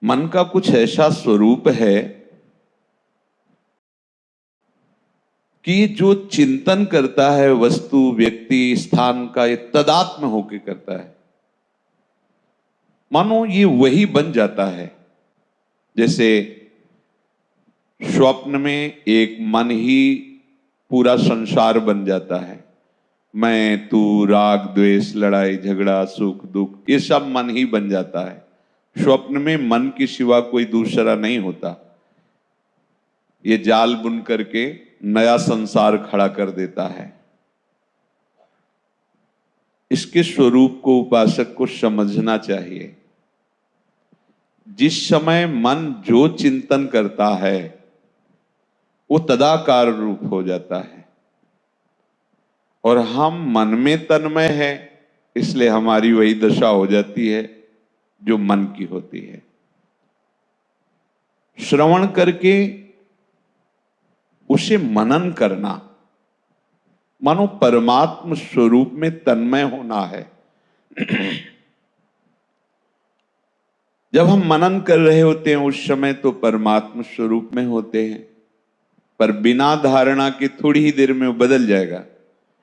मन का कुछ ऐसा स्वरूप है कि जो चिंतन करता है वस्तु व्यक्ति स्थान का, ये तदात्म होके करता है। मानो ये वही बन जाता है। जैसे स्वप्न में एक मन ही पूरा संसार बन जाता है। मैं, तू, राग द्वेष, लड़ाई झगड़ा, सुख दुख, ये सब मन ही बन जाता है। स्वप्न में मन के सिवा कोई दूसरा नहीं होता। ये जाल बुन करके नया संसार खड़ा कर देता है। इसके स्वरूप को उपासक को समझना चाहिए। जिस समय मन जो चिंतन करता है वो तदाकार रूप हो जाता है, और हम मन में तन्मय है, इसलिए हमारी वही दशा हो जाती है जो मन की होती है। श्रवण करके उसे मनन करना मानो परमात्म स्वरूप में तन्मय होना है। जब हम मनन कर रहे होते हैं उस समय तो परमात्म स्वरूप में होते हैं, पर बिना धारणा के थोड़ी ही देर में वो बदल जाएगा।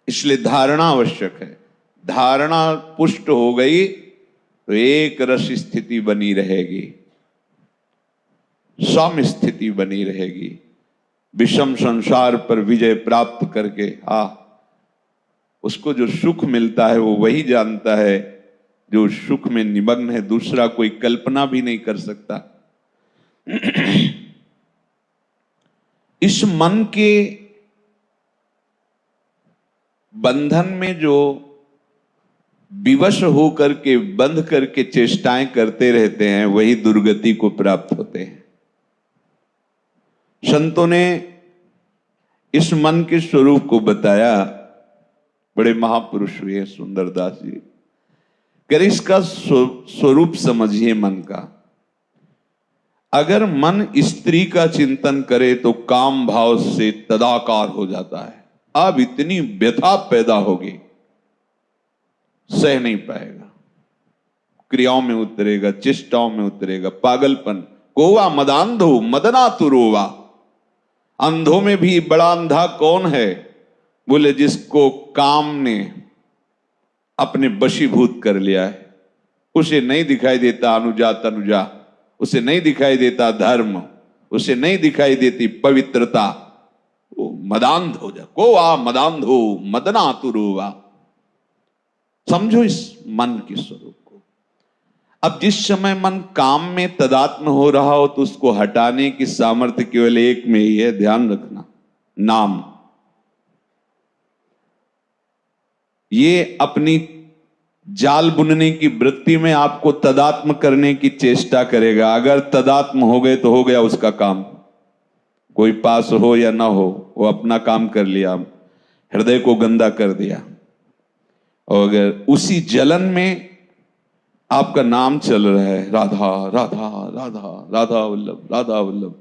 इसलिए धारणा आवश्यक है। धारणा पुष्ट हो गई तो एक रस स्थिति बनी रहेगी, सम स्थिति बनी रहेगी। विषम संसार पर विजय प्राप्त करके उसको जो सुख मिलता है वो वही जानता है जो सुख में निमग्न है। दूसरा कोई कल्पना भी नहीं कर सकता। इस मन के बंधन में जो विवश होकर के बंध करके चेष्टाएं करते रहते हैं वही दुर्गति को प्राप्त होते हैं। संतों ने इस मन के स्वरूप को बताया। बड़े महापुरुष हुए सुंदरदास जी। कर इसका स्वरूप समझिए मन का। अगर मन स्त्री का चिंतन करे तो काम भाव से तदाकार हो जाता है। अब इतनी व्यथा पैदा होगी, सह नहीं पाएगा, क्रियाओं में उतरेगा, चेष्टाओं में उतरेगा, पागलपन। कोवा मदांधो मदना तुरोवा। अंधों में भी बड़ा अंधा कौन है? बोले जिसको काम ने अपने वशीभूत कर लिया है। उसे नहीं दिखाई देता अनुजा तनुजा, उसे नहीं दिखाई देता धर्म, उसे नहीं दिखाई देती पवित्रता। वो मदांध हो जा। को आ मदांधो मदना तुरुवा। समझो इस मन के स्वरूप को। अब जिस समय मन काम में तदात्म हो रहा हो तो उसको हटाने की सामर्थ्य केवल एक में ही है, ध्यान रखना, नाम। ये अपनी जाल बुनने की वृत्ति में आपको तदात्म करने की चेष्टा करेगा। अगर तदात्म हो गए तो हो गया उसका काम। कोई पास हो या ना हो, वो अपना काम कर लिया, हृदय को गंदा कर दिया। और अगर उसी जलन में आपका नाम चल रहा है, राधा राधा राधा राधा वल्लभ राधा वल्लभ,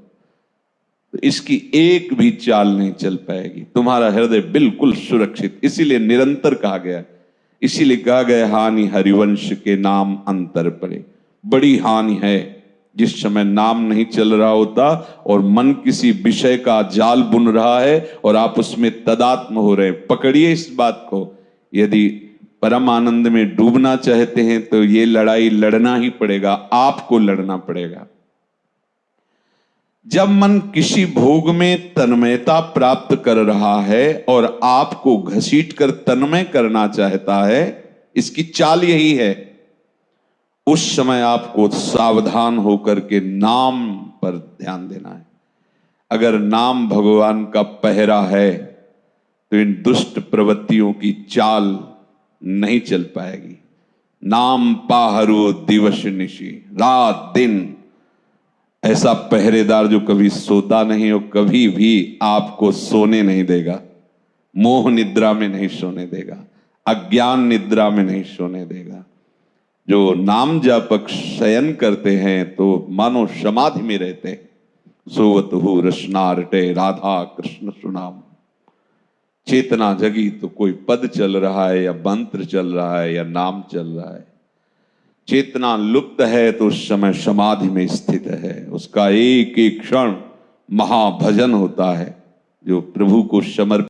तो इसकी एक भी चाल नहीं चल पाएगी। तुम्हारा हृदय बिल्कुल सुरक्षित। इसीलिए निरंतर कहा गया, इसीलिए कहा गया हानि हरिवंश के नाम अंतर पड़े। बड़ी हानि है जिस समय नाम नहीं चल रहा होता और मन किसी विषय का जाल बुन रहा है और आप उसमें तदात्म हो रहे हैं। पकड़िए इस बात को। यदि परम आनंद में डूबना चाहते हैं तो ये लड़ाई लड़ना ही पड़ेगा, आपको लड़ना पड़ेगा। जब मन किसी भोग में तन्मयता प्राप्त कर रहा है और आपको घसीट कर तन्मय करना चाहता है, इसकी चाल यही है। उस समय आपको सावधान होकर के नाम पर ध्यान देना है। अगर नाम भगवान का पहरा है तो इन दुष्ट प्रवृत्तियों की चाल नहीं चल पाएगी। नाम पाहरो दिवस निशी, रात दिन ऐसा पहरेदार जो कभी सोता नहीं और कभी भी आपको सोने नहीं देगा। मोह निद्रा में नहीं सोने देगा, अज्ञान निद्रा में नहीं सोने देगा। जो नाम जापक शयन करते हैं तो मानो समाधि में रहते हैं। सोवत हु रसनारटे राधा कृष्ण सुनाम। चेतना जगी तो कोई पद चल रहा है या मंत्र चल रहा है या नाम चल रहा है। चेतना लुप्त है तो उस समय समाधि में स्थित है। उसका एक एक क्षण महाभजन होता है। जो प्रभु को समर्पित